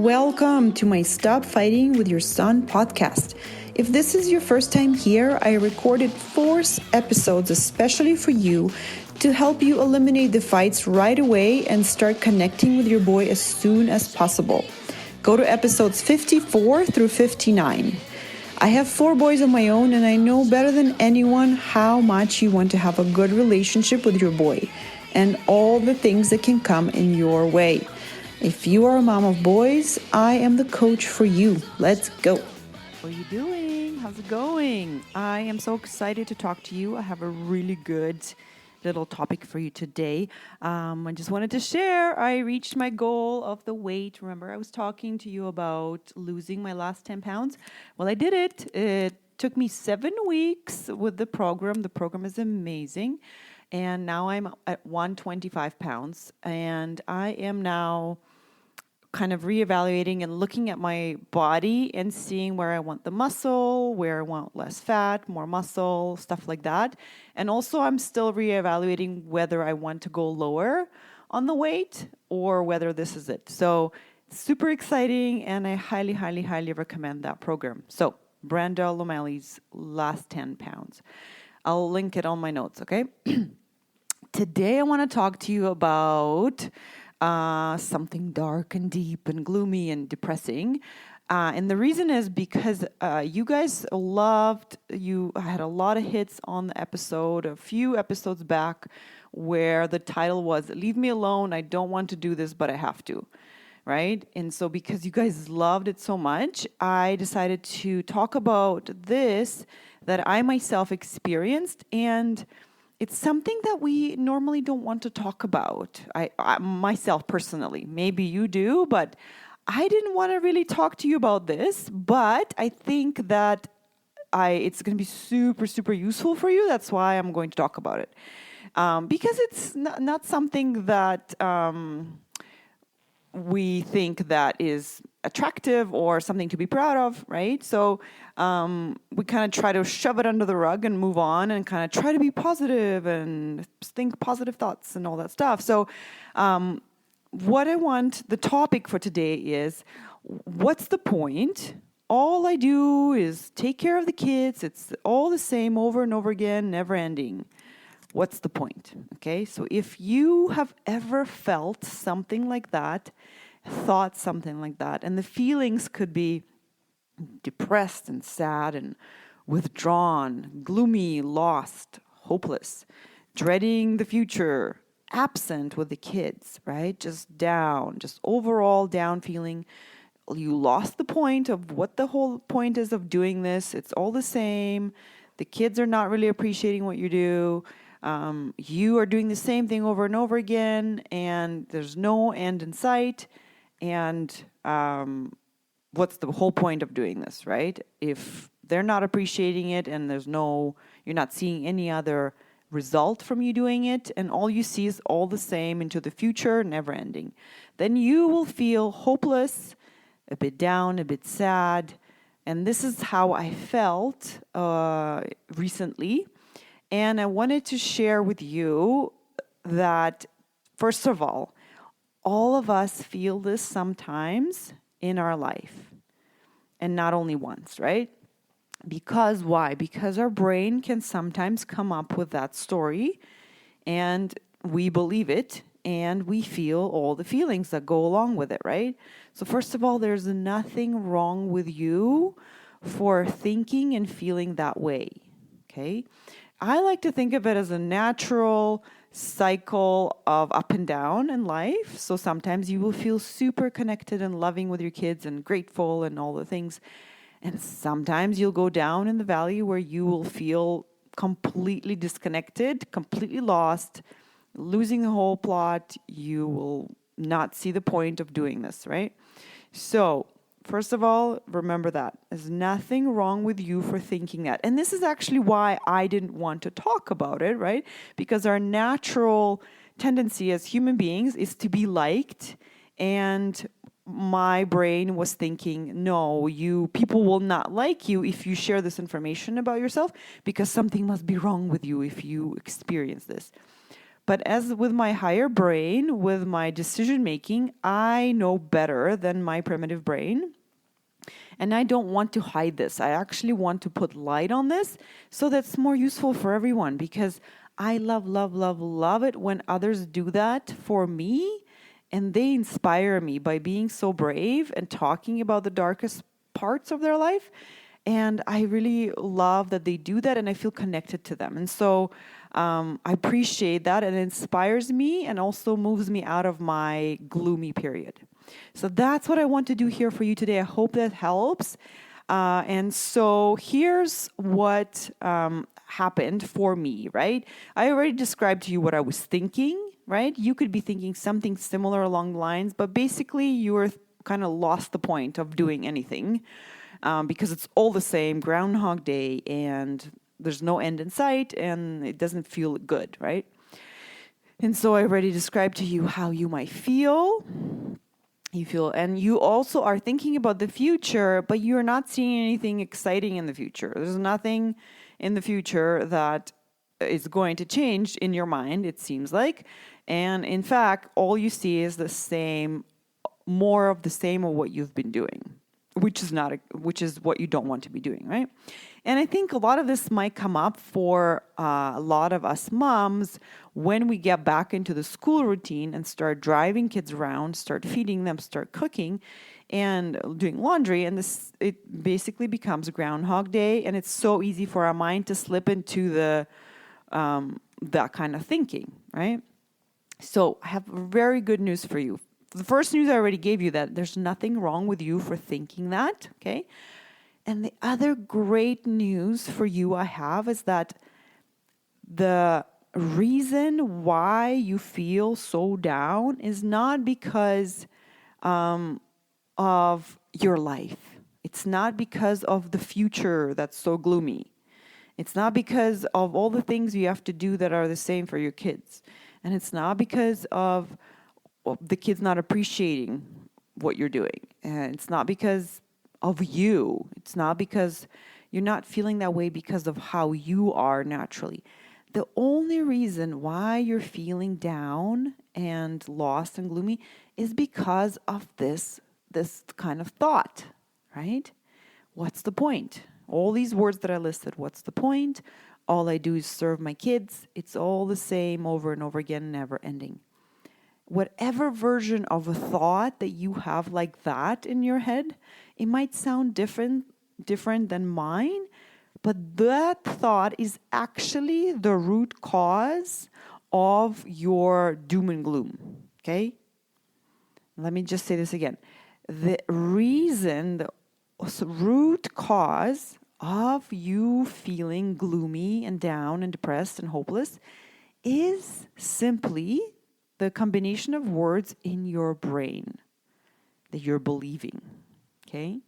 Welcome to my Stop Fighting with Your Son podcast. If this is your first time here, I recorded 4 episodes especially for you to help you eliminate the fights right away and start connecting with your boy as soon as possible. Go to episodes 54 through 59. I have 4 boys of my own, and I know better than anyone how much you want to have a good relationship with your boy and all the things that can come in your way. If you are a mom of boys, I am the coach for you. Let's go. What are you doing? How's it going? I am so excited to talk to you. I have a really good little topic for you today. I just wanted to share I reached my goal of the weight. Remember, I was talking to you about losing my last 10 pounds. Well, I did it. It took me 7 weeks with the program. The program is amazing. And now I'm at 125 pounds. And I am now kind of reevaluating and looking at my body and seeing where I want the muscle, where I want less fat, more muscle, stuff like that. And also I'm still reevaluating whether I want to go lower on the weight or whether this is it. So super exciting, and I highly, highly, highly recommend that program. So Brenda Lomeli's last 10 pounds. I'll link it on my notes, okay? Today I want to talk to you about something dark and deep and gloomy and depressing. And the reason is because you guys I had a lot of hits on the episode, a few episodes back, where the title was, "Leave me alone, I don't want to do this, but I have to." Right? And so because you guys loved it so much, I decided to talk about this that I myself experienced, and it's something that we normally don't want to talk about. I myself personally, maybe you do, but I didn't want to really talk to you about this. But I think that it's going to be super, super useful for you. That's why I'm going to talk about it, because it's not something that we think that is attractive or something to be proud of, right? So we kind of try to shove it under the rug and move on and kind of try to be positive and think positive thoughts and all that stuff. So the topic for today is, what's the point? All I do is take care of the kids. It's all the same over and over again, never ending. What's the point? Okay, so if you have ever felt something like that, thought something like that, and the feelings could be depressed and sad and withdrawn, gloomy, lost, hopeless, dreading the future, absent with the kids, right? Just down, just overall down feeling. You lost the point of what the whole point is of doing this. It's all the same. The kids are not really appreciating what you do. You are doing the same thing over and over again, and there's no end in sight. And what's the whole point of doing this, right? If they're not appreciating it and you're not seeing any other result from you doing it, and all you see is all the same into the future, never ending, then you will feel hopeless, a bit down, a bit sad. And this is how I felt recently. And I wanted to share with you that, first of all of us feel this sometimes in our life, and not only once, right? Because why? Because our brain can sometimes come up with that story, and we believe it, and we feel all the feelings that go along with it, right? So first of all, there's nothing wrong with you for thinking and feeling that way, okay? I like to think of it as a natural cycle of up and down in life. So sometimes you will feel super connected and loving with your kids and grateful and all the things. And sometimes you'll go down in the valley where you will feel completely disconnected, completely lost, losing the whole plot. You will not see the point of doing this, right? So first of all, remember that. There's nothing wrong with you for thinking that. And this is actually why I didn't want to talk about it, right? Because our natural tendency as human beings is to be liked. And my brain was thinking, no, people will not like you if you share this information about yourself, because something must be wrong with you if you experience this. But as with my higher brain, with my decision making, I know better than my primitive brain. And I don't want to hide this. I actually want to put light on this so that's more useful for everyone, because I love, love, love, love it when others do that for me, and they inspire me by being so brave and talking about the darkest parts of their life. And I really love that they do that, and I feel connected to them. And so I appreciate that, and it inspires me and also moves me out of my gloomy period. So that's what I want to do here for you today. I hope that helps. And so here's what happened for me, right? I already described to you what I was thinking, right? You could be thinking something similar along the lines, but basically you were kind of lost the point of doing anything because it's all the same Groundhog Day, and there's no end in sight, and it doesn't feel good, right? And so I already described to you how you might feel. And you also are thinking about the future, but you're not seeing anything exciting in the future. There's nothing in the future that is going to change in your mind, it seems like. And in fact, all you see is the same, more of the same of what you've been doing, which is what you don't want to be doing, right? And I think a lot of this might come up for a lot of us moms when we get back into the school routine and start driving kids around, start feeding them, start cooking and doing laundry. And it basically becomes Groundhog Day. And it's so easy for our mind to slip into that kind of thinking, right? So I have very good news for you. The first news I already gave you, that there's nothing wrong with you for thinking that, okay? And the other great news for you I have is that the reason why you feel so down is not because of your life. It's not because of the future that's so gloomy. It's not because of all the things you have to do that are the same for your kids. And it's not because of the kids not appreciating what you're doing. And it's not because of you. It's not because you're not feeling that way because of how you are naturally. The only reason why you're feeling down and lost and gloomy is because of this kind of thought, right? What's the point? All these words that I listed, what's the point? All I do is serve my kids. It's all the same over and over again, never ending. Whatever version of a thought that you have like that in your head, it might sound different than mine, but that thought is actually the root cause of your doom and gloom, okay? Let me just say this again. The root cause of you feeling gloomy and down and depressed and hopeless is simply the combination of words in your brain that you're believing, okay?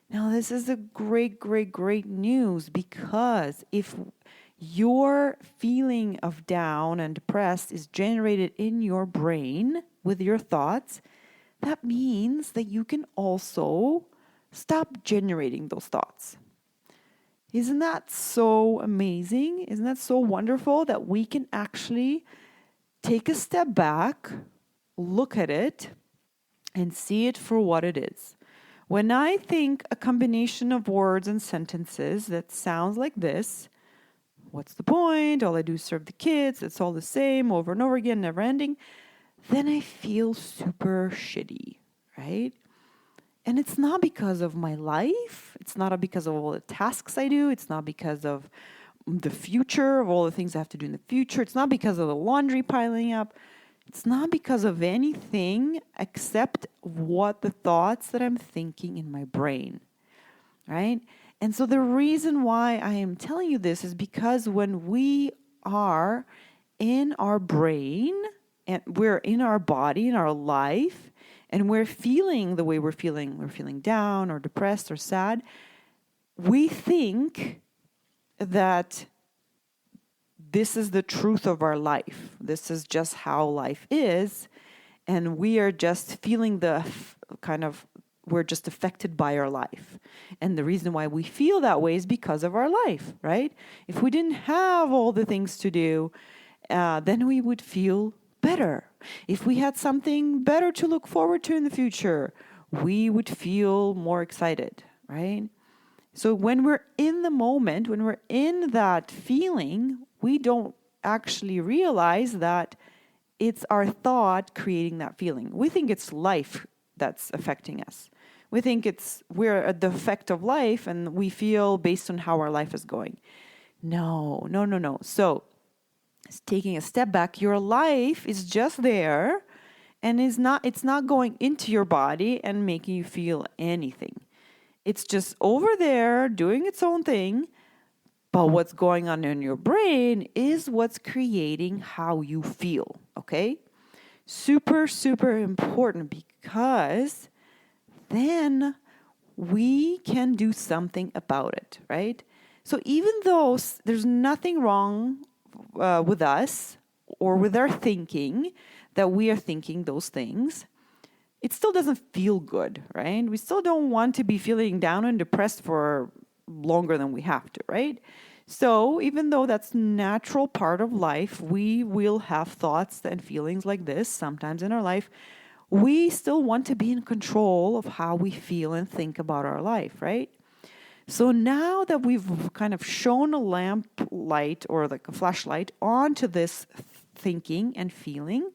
Now, this is a great, great, great news, because if your feeling of down and depressed is generated in your brain with your thoughts, that means that you can also stop generating those thoughts. Isn't that so amazing? Isn't that so wonderful that we can actually take a step back, look at it, and see it for what it is? When I think a combination of words and sentences that sounds like this, what's the point? All I do is serve the kids. It's all the same over and over again, never ending. Then I feel super shitty, right? And it's not because of my life. It's not because of all the tasks I do. It's not because of the future, of all the things I have to do in the future. It's not because of the laundry piling up. It's not because of anything except what the thoughts that I'm thinking in my brain, right? And so the reason why I am telling you this is because when we are in our brain and we're in our body, in our life, and we're feeling the way we're feeling down or depressed or sad, we think that this is the truth of our life. This is just how life is. And we are just feeling we're just affected by our life. And the reason why we feel that way is because of our life, right? If we didn't have all the things to do then we would feel better. If we had something better to look forward to in the future, we would feel more excited, right? So when we're in the moment, when we're in that feeling, we don't actually realize that it's our thought creating that feeling. We think it's life that's affecting us. We think we're at the effect of life and we feel based on how our life is going. No, no, no, no. So taking a step back, your life is just there and it's not going into your body and making you feel anything. It's just over there doing its own thing. But what's going on in your brain is what's creating how you feel, okay? Super, super important because then we can do something about it, right? So even though there's nothing wrong with us or with our thinking, that we are thinking those things, it still doesn't feel good, right? We still don't want to be feeling down and depressed for longer than we have to, right? So even though that's natural part of life, we will have thoughts and feelings like this sometimes in our life. We still want to be in control of how we feel and think about our life, right? So now that we've kind of shown a lamp light or like a flashlight onto this thinking and feeling,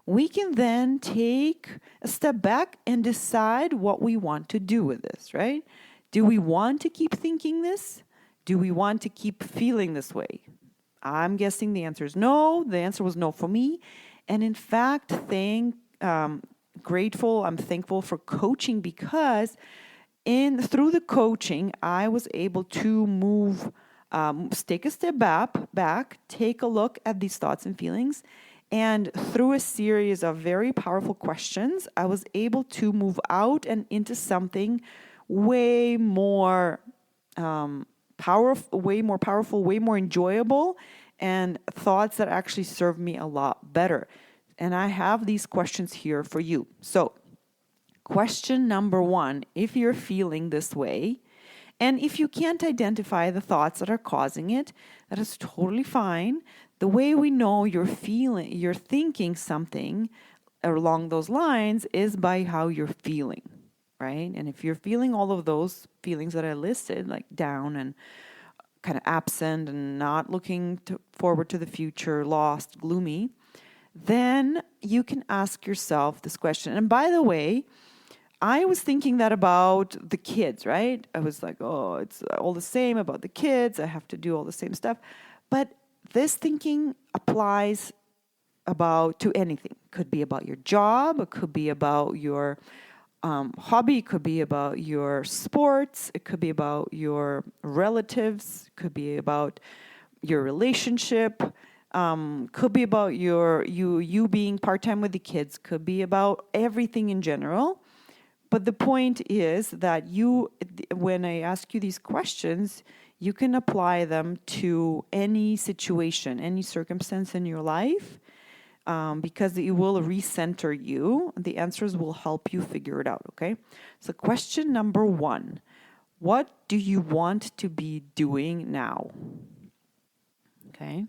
we can then take a step back and decide what we want to do with this, right? Do we want to keep thinking this? Do we want to keep feeling this way? I'm guessing the answer is no. The answer was no for me. And in fact, I'm thankful for coaching because through the coaching, I was able to move, take a step back, take a look at these thoughts and feelings. And through a series of very powerful questions, I was able to move out and into something way more powerful, way more enjoyable, and thoughts that actually serve me a lot better. And I have these questions here for you. So, question number 1, if you're feeling this way, and if you can't identify the thoughts that are causing it, that is totally fine. The way we know you're thinking something along those lines is by how you're feeling, right? And if you're feeling all of those feelings that I listed, like down and kind of absent and not looking forward to the future, lost, gloomy, then you can ask yourself this question. And by the way, I was thinking that about the kids, right? I was like, oh, it's all the same about the kids. I have to do all the same stuff. But this thinking applies to anything. It could be about your job. It could be about your hobby. It could be about your sports. It could be about your relatives. It could be about your relationship. Could be about you being part-time with the kids. Could be about everything in general. But the point is that when I ask you these questions, you can apply them to any situation, any circumstance in your life, because it will recenter you. The answers will help you figure it out, okay? So question number 1, what do you want to be doing now? Okay?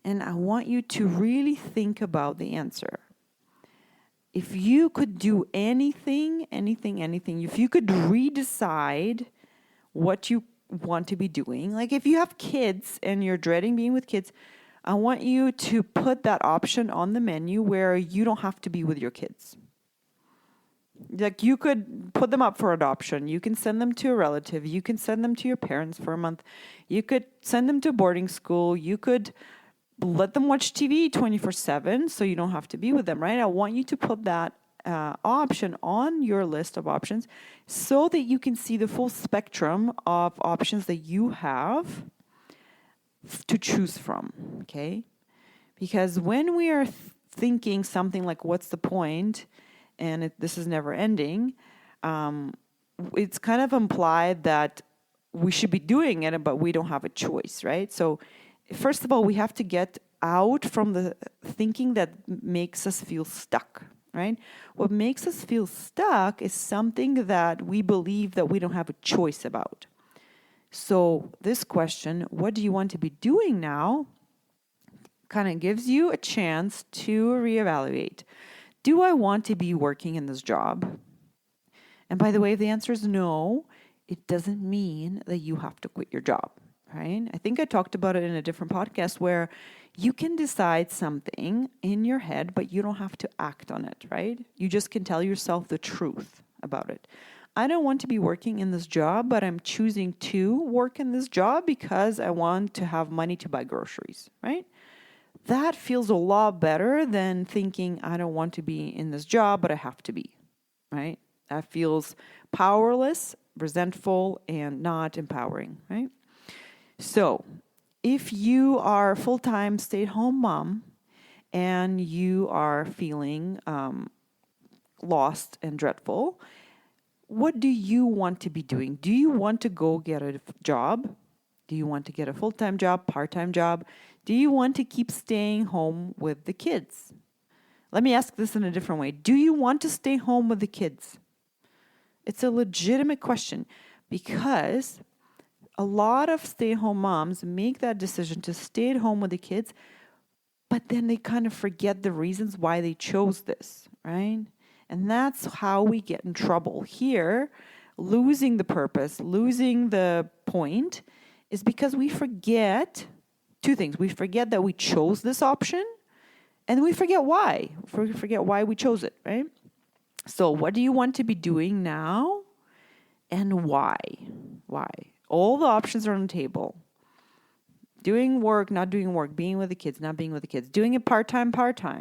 And I want you to really think about the answer. If you could do anything, if you could redecide what you want to be doing, like if you have kids and you're dreading being with kids, I want you to put that option on the menu where you don't have to be with your kids. Like you could put them up for adoption. You can send them to a relative. You can send them to your parents for a month. You could send them to boarding school. You could let them watch TV 24/7 so you don't have to be with them, right? I want you to put that option on your list of options so that you can see the full spectrum of options that you have to choose from, okay? Because when we are thinking something like, what's the point? And this is never ending, it's kind of implied that we should be doing it, but we don't have a choice, right? So first of all, we have to get out from the thinking that makes us feel stuck, right? What makes us feel stuck is something that we believe that we don't have a choice about. So this question, what do you want to be doing now, kind of gives you a chance to reevaluate. Do I want to be working in this job? And by the way, if the answer is no, it doesn't mean that you have to quit your job, right? I think I talked about it in a different podcast where you can decide something in your head, but you don't have to act on it, right? You just can tell yourself the truth about it. I don't want to be working in this job, but I'm choosing to work in this job because I want to have money to buy groceries, right? That feels a lot better than thinking I don't want to be in this job, but I have to be, right? That feels powerless, resentful, and not empowering, right? So if you are a full-time stay-at-home mom and you are feeling lost and dreadful, what do you want to be doing? Do you want to go get a job? Do you want to get a full-time job, part-time job? Do you want to keep staying home with the kids? Let me ask this in a different way. Do you want to stay home with the kids? It's a legitimate question because a lot of stay-at-home moms make that decision to stay at home with the kids, but then they kind of forget the reasons why they chose this, right? And that's how we get in trouble here. Losing the purpose, losing the point is because we forget two things. We forget that we chose this option and we forget why. We forget why we chose it, right? So what do you want to be doing now and why? Why? All the options are on the table. Doing work, not doing work, being with the kids, not being with the kids, doing it part-time,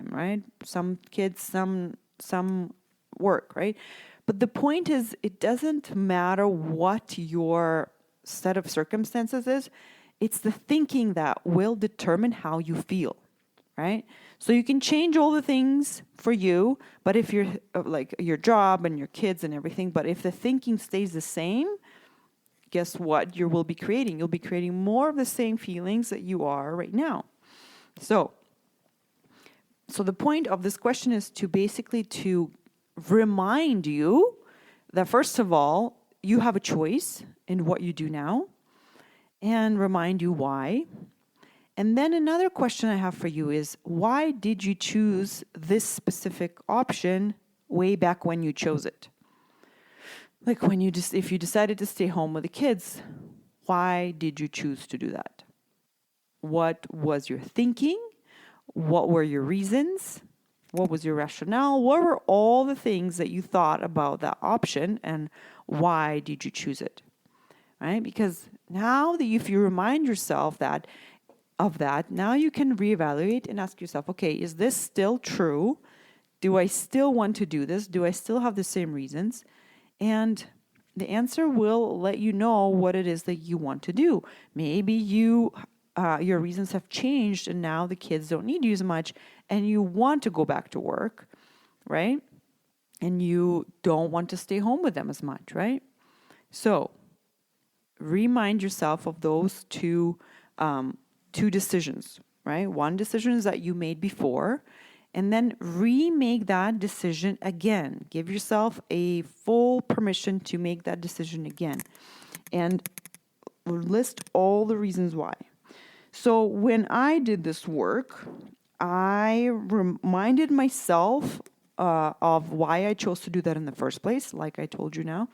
right? Some kids, some work, right? But the point is, it doesn't matter what your set of circumstances is. It's the thinking that will determine how you feel, right? So you can change all the things for you, but if you're like your job and your kids and everything, but if the thinking stays the same, guess what you will be creating? You'll be creating more of the same feelings that you are right now. So the point of this question is to basically to remind you that first of all, you have a choice in what you do now and remind you why. And then another question I have for you is, why did you choose this specific option way back when you chose it? Like if you decided to stay home with the kids, why did you choose to do that? What was your thinking? What were your reasons? What was your rationale? What were all the things that you thought about that option and why did you choose it? Right? Because now that if you remind yourself of that, now you can reevaluate and ask yourself, okay, is this still true? Do I still want to do this? Do I still have the same reasons? And the answer will let you know what it is that you want to do. Maybe your reasons have changed and now the kids don't need you as much and you want to go back to work, right? And you don't want to stay home with them as much, right? So remind yourself of those two decisions, right? One decision is that you made before, and then remake that decision again. Give yourself a full permission to make that decision again. And list all the reasons why. So when I did this work, I reminded myself of why I chose to do that in the first place, like I told you now.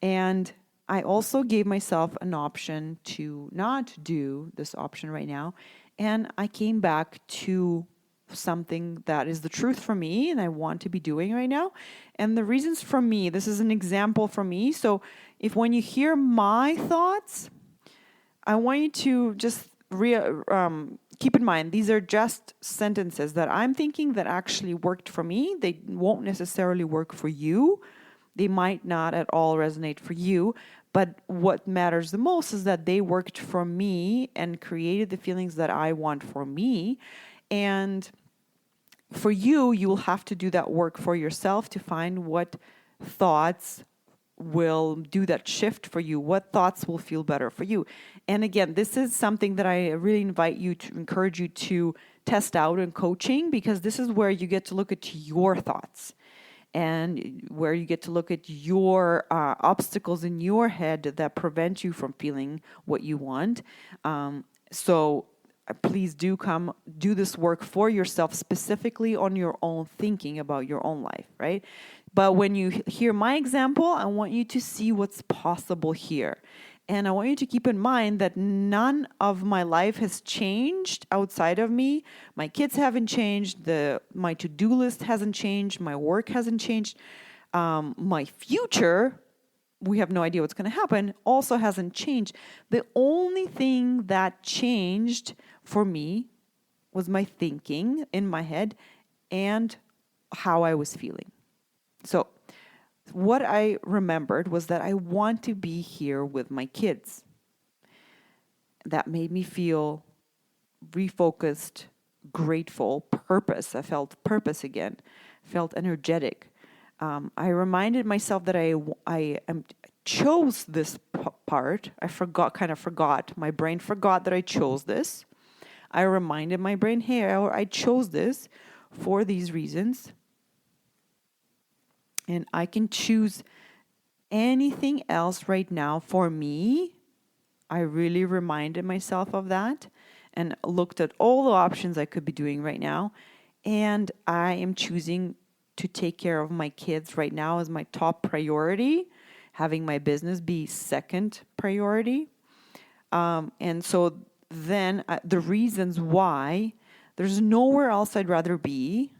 And I also gave myself an option to not do this option right now. And I came back to something that is the truth for me and I want to be doing right now. And the reasons for me, this is an example for me. So if when you hear my thoughts, I want you to just keep in mind, these are just sentences that I'm thinking that actually worked for me. They won't necessarily work for you. They might not at all resonate for you. But what matters the most is that they worked for me and created the feelings that I want for me. And for you, you will have to do that work for yourself to find what thoughts will do that shift for you, what thoughts will feel better for you. And again, this is something that I really encourage you to test out in coaching, because this is where you get to look at your thoughts and where you get to look at your obstacles in your head that prevent you from feeling what you want. So please do come do this work for yourself, specifically on your own thinking about your own life, right? But when you hear my example, I want you to see what's possible here. And I want you to keep in mind that none of my life has changed outside of me. My kids haven't changed. My to-do list hasn't changed. My work hasn't changed. My future, we have no idea what's going to happen, also hasn't changed. The only thing that changed for me was my thinking in my head and how I was feeling. So what I remembered was that I want to be here with my kids. That made me feel refocused, grateful, purpose. I felt purpose again, felt energetic. I reminded myself that I chose this part. I forgot. My brain forgot that I chose this. I reminded my brain, hey, I chose this for these reasons. And I can choose anything else right now for me. I really reminded myself of that and looked at all the options I could be doing right now. And I am choosing to take care of my kids right now as my top priority, having my business be second priority. And so then the reasons why, there's nowhere else I'd rather be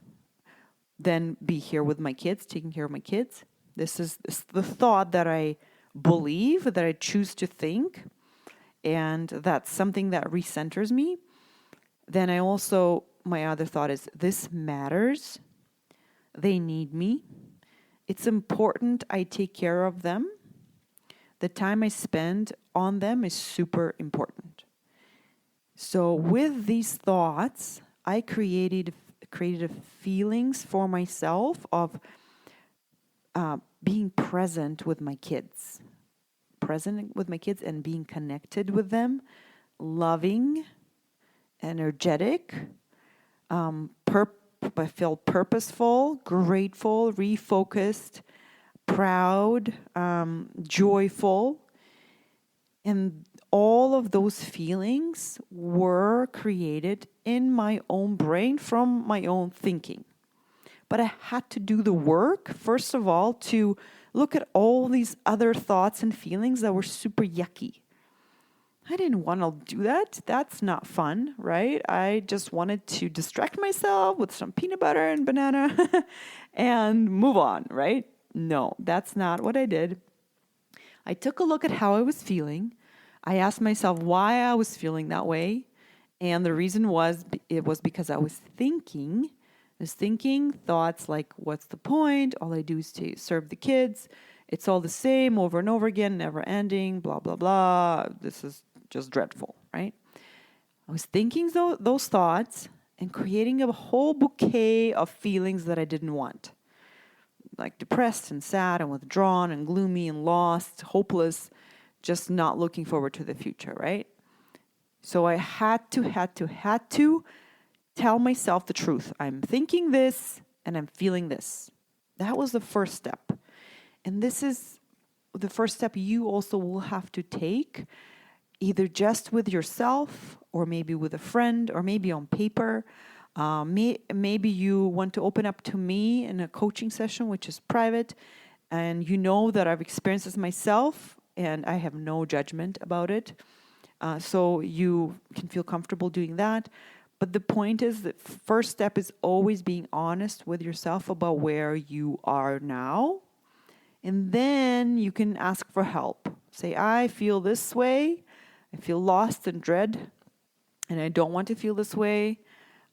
than be here with my kids, taking care of my kids. This is the thought that I believe, that I choose to think, and that's something that recenters me. Then my other thought is, this matters. They need me. It's important I take care of them. The time I spend on them is super important. So with these thoughts, I created feelings for myself of being present with my kids. Present with my kids and being connected with them, loving, energetic, I felt purposeful, grateful, refocused, proud, joyful. And all of those feelings were created in my own brain from my own thinking. But I had to do the work, first of all, to look at all these other thoughts and feelings that were super yucky. I didn't want to do that. That's not fun, right? I just wanted to distract myself with some peanut butter and banana and move on, right? No, that's not what I did. I took a look at how I was feeling. I asked myself why I was feeling that way. And the reason was, it was because I was thinking thoughts like, what's the point? All I do is to serve the kids. It's all the same over and over again, never ending, blah, blah, blah. This is just dreadful, right? I was thinking those thoughts and creating a whole bouquet of feelings that I didn't want. Like depressed and sad and withdrawn and gloomy and lost, hopeless, just not looking forward to the future, right? So I had to tell myself the truth. I'm thinking this and I'm feeling this. That was the first step. And this is the first step you also will have to take, either just with yourself or maybe with a friend or maybe on paper. Maybe you want to open up to me in a coaching session, which is private, and you know that I've experienced this myself and I have no judgment about it. So you can feel comfortable doing that. But the point is that first step is always being honest with yourself about where you are now. And then you can ask for help. Say, I feel this way. I feel lost and dread, and I don't want to feel this way.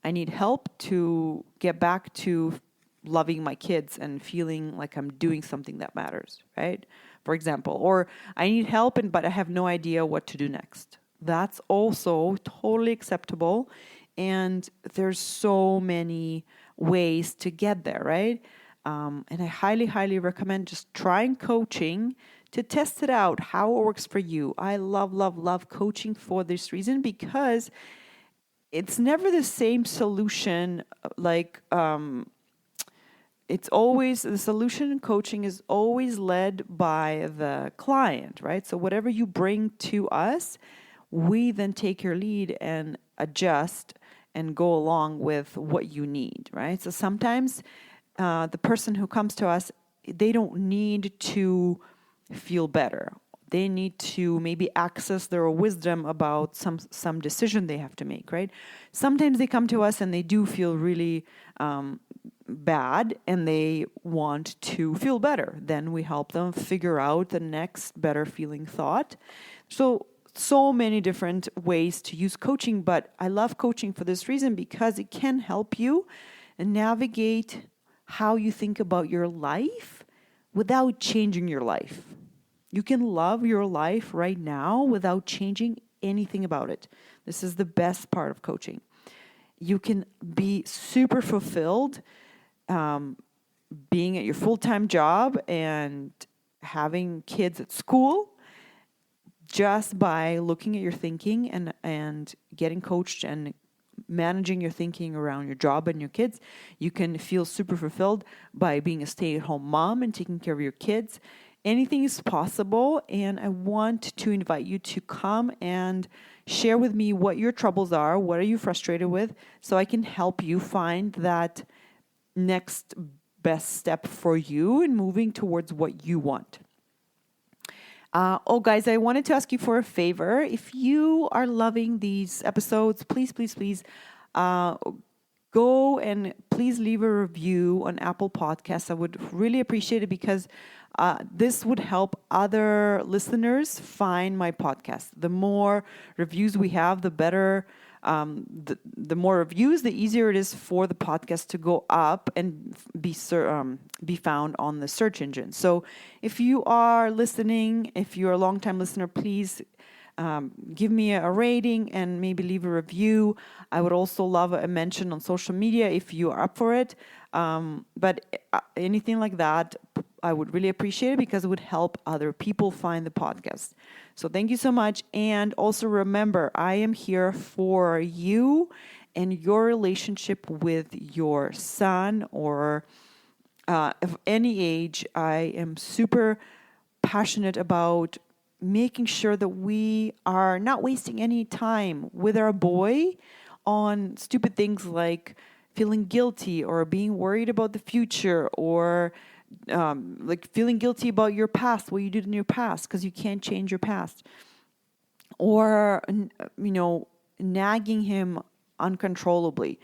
I need help to get back to loving my kids and feeling like I'm doing something that matters, right? For example, or I need help, but I have no idea what to do next. That's also totally acceptable. And there's so many ways to get there, right? And I highly, highly recommend just trying coaching to test it out, how it works for you. I love, love, love coaching for this reason, because it's never the same solution. Like, it's always, the solution in coaching is always led by the client, right? So whatever you bring to us, we then take your lead and adjust and go along with what you need, right? So sometimes the person who comes to us, they don't need to feel better. They need to maybe access their wisdom about some decision they have to make, right? Sometimes they come to us and they do feel really bad and they want to feel better. Then we help them figure out the next better feeling thought. So many different ways to use coaching, but I love coaching for this reason because it can help you navigate how you think about your life without changing your life. You can love your life right now without changing anything about it. This is the best part of coaching. You can be super fulfilled being at your full-time job and having kids at school just by looking at your thinking and getting coached and managing your thinking around your job and your kids. You can feel super fulfilled by being a stay-at-home mom and taking care of your kids. Anything is possible, and I want to invite you to come and share with me what your troubles are, what are you frustrated with, so I can help you find that next best step for you in moving towards what you want. Guys, I wanted to ask you for a favor. If you are loving these episodes, please go and please leave a review on Apple Podcasts. I would really appreciate it because this would help other listeners find my podcast. The more reviews we have, the better. The more reviews, the easier it is for the podcast to go up and be found on the search engine. So if you are listening, if you're a long-time listener, please give me a rating and maybe leave a review. I would also love a mention on social media if you are up for it. But anything like that, I would really appreciate it because it would help other people find the podcast. So thank you so much. And also remember, I am here for you and your relationship with your son or of any age. I am super passionate about making sure that we are not wasting any time with our boy on stupid things like feeling guilty or being worried about the future or like feeling guilty about your past, what you did in your past, because you can't change your past. Or, nagging him uncontrollably.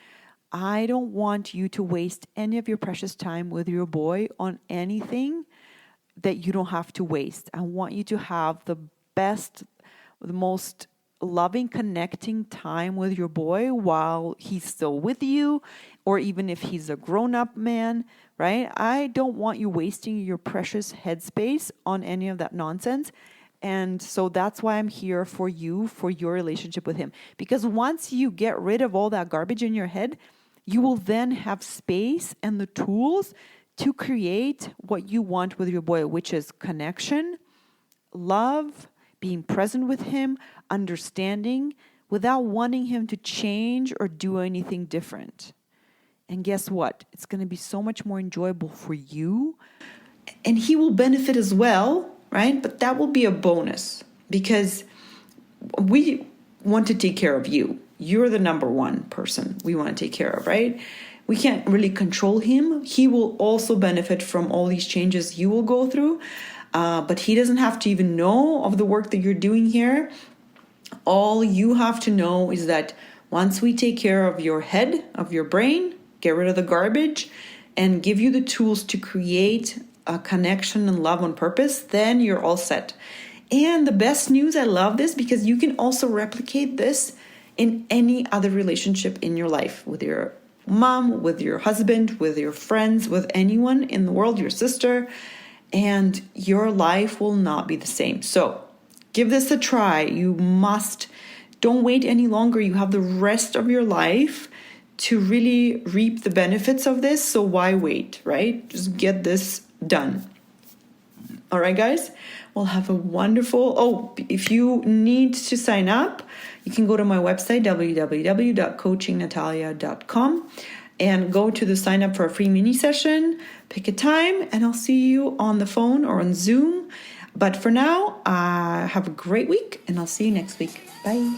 I don't want you to waste any of your precious time with your boy on anything that you don't have to waste. I want you to have the best, the most loving, connecting time with your boy while he's still with you, or even if he's a grown-up man, right? I don't want you wasting your precious headspace on any of that nonsense. And so that's why I'm here for you, for your relationship with him. Because once you get rid of all that garbage in your head, you will then have space and the tools to create what you want with your boy, which is connection, love, being present with him, understanding, without wanting him to change or do anything different. And guess what? It's going to be so much more enjoyable for you. And he will benefit as well, right? But that will be a bonus because we want to take care of you. You're the number one person we want to take care of, right? We can't really control him. He will also benefit from all these changes you will go through. But he doesn't have to even know of the work that you're doing here. All you have to know is that once we take care of your head, of your brain, get rid of the garbage, and give you the tools to create a connection and love on purpose, then you're all set. And the best news, I love this because you can also replicate this in any other relationship in your life, with your mom, with your husband, with your friends, with anyone in the world, your sister, and your life will not be the same. So give this a try. Don't wait any longer. You have the rest of your life to really reap the benefits of this. So why wait, right? Just get this done. All right, guys. Well, have a wonderful... if you need to sign up, you can go to my website, www.coachingnatalia.com, and go to the sign up for a free mini session, pick a time, and I'll see you on the phone or on Zoom. But for now, have a great week, and I'll see you next week. Bye.